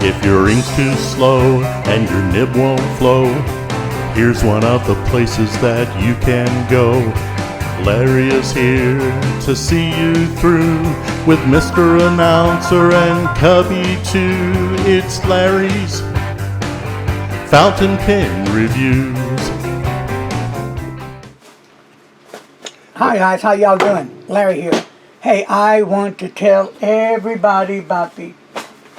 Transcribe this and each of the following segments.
If your ink's too slow and your nib won't flow, here's one of the places that you can go. Larry is here to see you through with Mr. Announcer and Cubby too. It's Larry's Fountain Pen Reviews. Hi guys, how y'all doing? Larry here. Hey, I want to tell everybody about the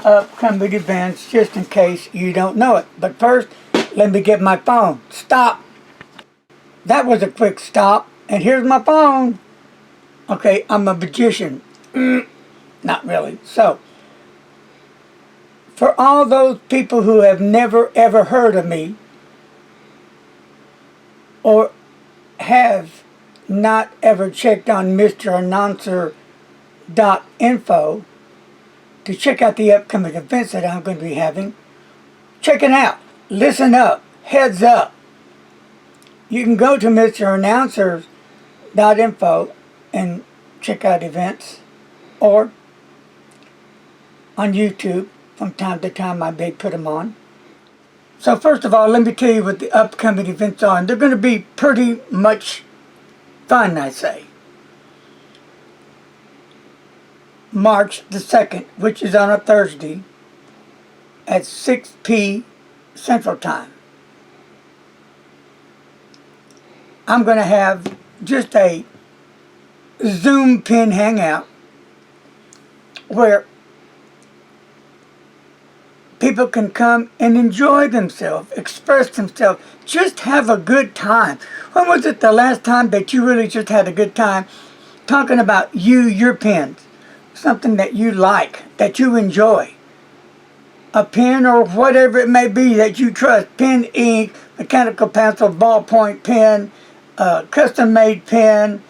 upcoming events just in case you don't know it. But first, let me get my phone. Stop! That was a quick stop. And here's my phone. Okay, I'm a magician. Not really. So, for all those people who have never ever heard of me, or have not ever checked on mrannouncer.info to check out the upcoming events that I'm going to be having, check it out. Listen up. Heads up. You can go to mrannouncer.info and check out events, or on YouTube. From time to time I may put them on. So first of all, let me tell you what the upcoming events are. And they're going to be pretty much fun, I say. March the 2nd, which is on a Thursday, at 6 p. Central Time. I'm going to have just a Zoom Pen Hangout where people can come and enjoy themselves, express themselves, just have a good time. When was it the last time that you really just had a good time talking about your pens? Something that you like, that you enjoy. A pen or whatever it may be that you trust. Pen, ink, mechanical pencil, ballpoint pen, custom-made pen,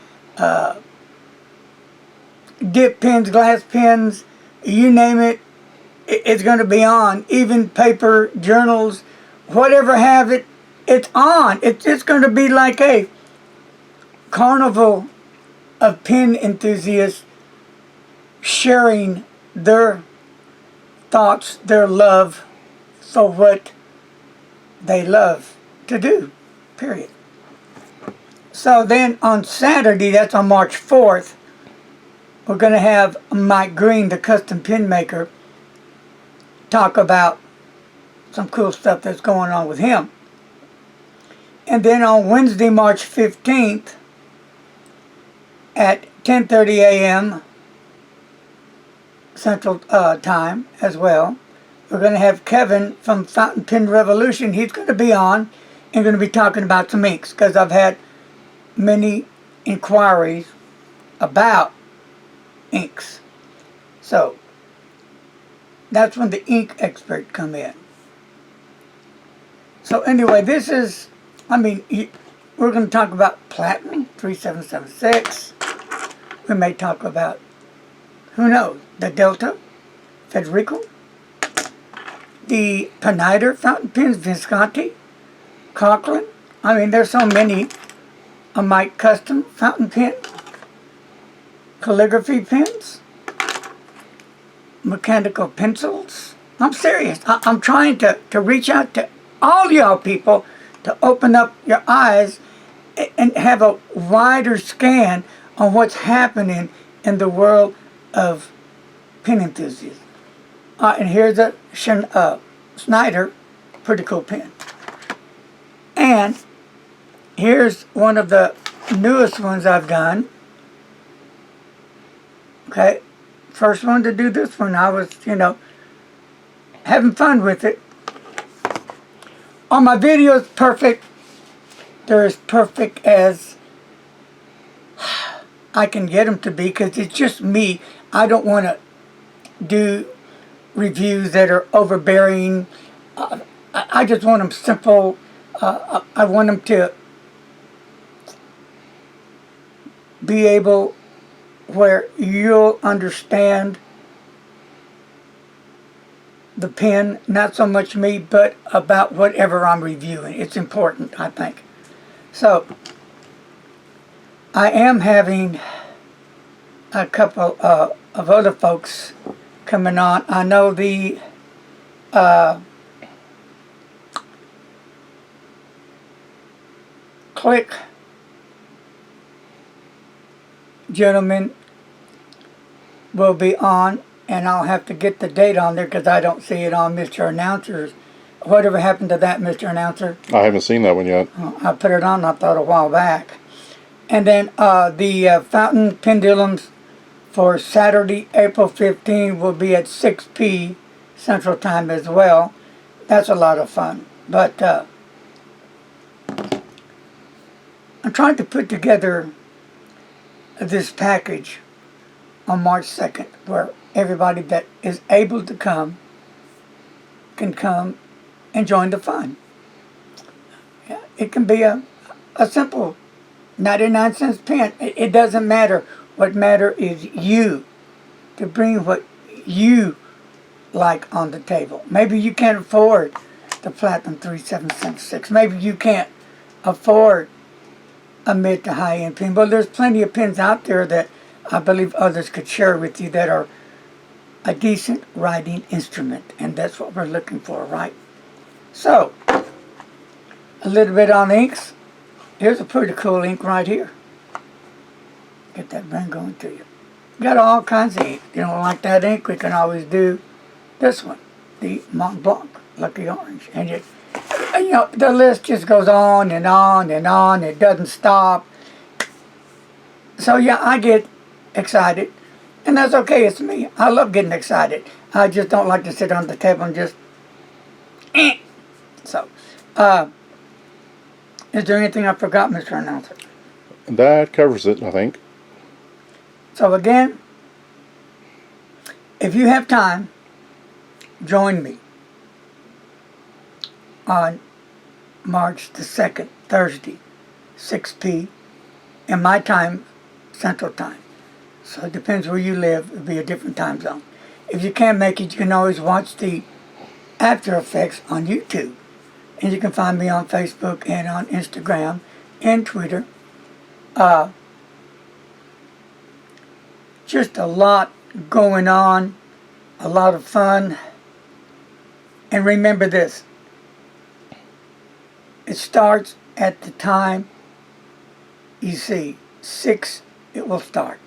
dip pens, glass pens, you name it. It's going to be on. Even paper, journals, whatever have it, it's on. It's going to be like a carnival of pen enthusiasts sharing their thoughts, their love for what they love to do, period. So then on Saturday, that's on March 4th, we're going to have Mike Green, the custom pen maker, talk about some cool stuff that's going on with him. And then on Wednesday, March 15th at 10:30 a.m. Central Time as well, we're going to have Kevin from Fountain Pen Revolution. He's going to be on and going to be talking about some inks, because I've had many inquiries about inks. So that's when the ink expert come in. So anyway, this is, we're going to talk about Platinum 3776. We may talk about, who knows, the Delta, Federico, the Peniter fountain pens, Visconti, Conklin. There's so many. A Mike Custom fountain pen, calligraphy pens, mechanical pencils. I'm serious. I'm trying to reach out to all y'all people to open up your eyes and have a wider scan on what's happening in the world of pen enthusiasts. And here's a Schneider, pretty cool pen. And here's one of the newest ones I've done. Okay, first one to do this one. I was, having fun with it. Are my videos perfect? They're as perfect as I can get them to be, because it's just me. I don't want to do reviews that are overbearing. I just want them simple. I want them to be able where you'll understand the pen, not so much me, but about whatever I'm reviewing. It's important, I think. So, I am having a couple of other folks coming on. I know the Click, gentlemen, will be on, and I'll have to get the date on there because I don't see it on Mr. Announcer's. Whatever happened to that, Mr. Announcer? I haven't seen that one yet. I put it on, I thought, a while back. And then the fountain pendulums for Saturday, April 15 will be at 6 p. Central Time as well. That's a lot of fun. But I'm trying to put together this package on March 2nd where everybody that is able to come can come and join the fun. Yeah, it can be a simple 99-cent pen. It doesn't matter. What matters is you, to bring what you like on the table. Maybe you can't afford the Platinum 3776. Maybe you can't afford a mid to high end pen. But there's plenty of pens out there that I believe others could share with you that are a decent writing instrument. And that's what we're looking for, right? So, a little bit on inks. Here's a pretty cool ink right here. Get that brand going to you. Got all kinds of ink. You don't like that ink, we can always do this one, the Mont Blanc Lucky Orange. And you know, the list just goes on and on and on. It doesn't stop. So yeah, I get excited. And that's okay, it's me. I love getting excited. I just don't like to sit on the table and just So, is there anything I forgot, Mr. Announcer? That covers it, I think. So again, if you have time, join me on March the 2nd, Thursday, 6 p. in my time, Central Time. So it depends where you live. It'll be a different time zone. If you can't make it, you can always watch the After Effects on YouTube. And you can find me on Facebook and on Instagram and Twitter. Just a lot going on, a lot of fun. And remember this, it starts at the time you see 6, it will start.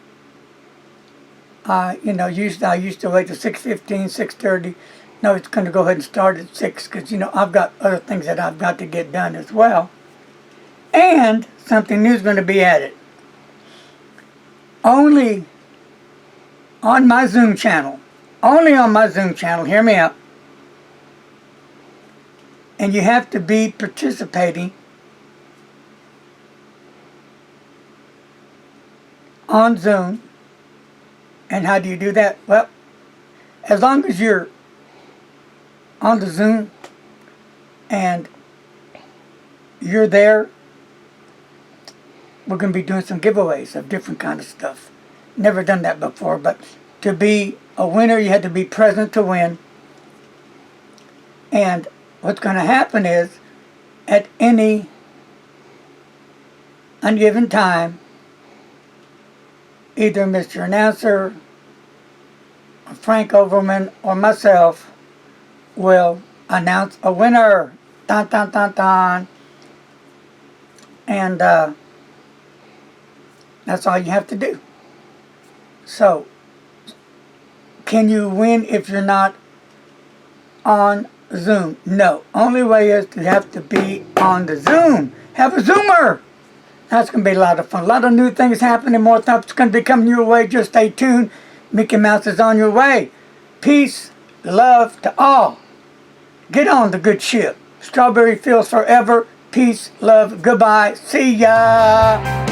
You know, I used to wait till 6:15, 6:30. No, it's going to go ahead and start at 6 because, you know, I've got other things that I've got to get done as well. And something new is going to be added. Only on my Zoom channel. Only on my Zoom channel. Hear me out. And you have to be participating on Zoom. And how do you do that? Well, as long as you're on the Zoom and you're there, we're going to be doing some giveaways of different kind of stuff. Never done that before, but to be a winner, you had to be present to win. And what's going to happen is, at any ungiven time, either Mr. Announcer, or Frank Overman, or myself will announce a winner. Dun, dun, dun, dun. And that's all you have to do. So, can you win if you're not on Zoom? No. Only way is to have to be on the Zoom. Have a Zoomer. That's going to be a lot of fun. A lot of new things happening. More stuff's going to be coming your way. Just stay tuned. Mickey Mouse is on your way. Peace, love to all. Get on the good ship. Strawberry Fields forever. Peace, love, goodbye. See ya.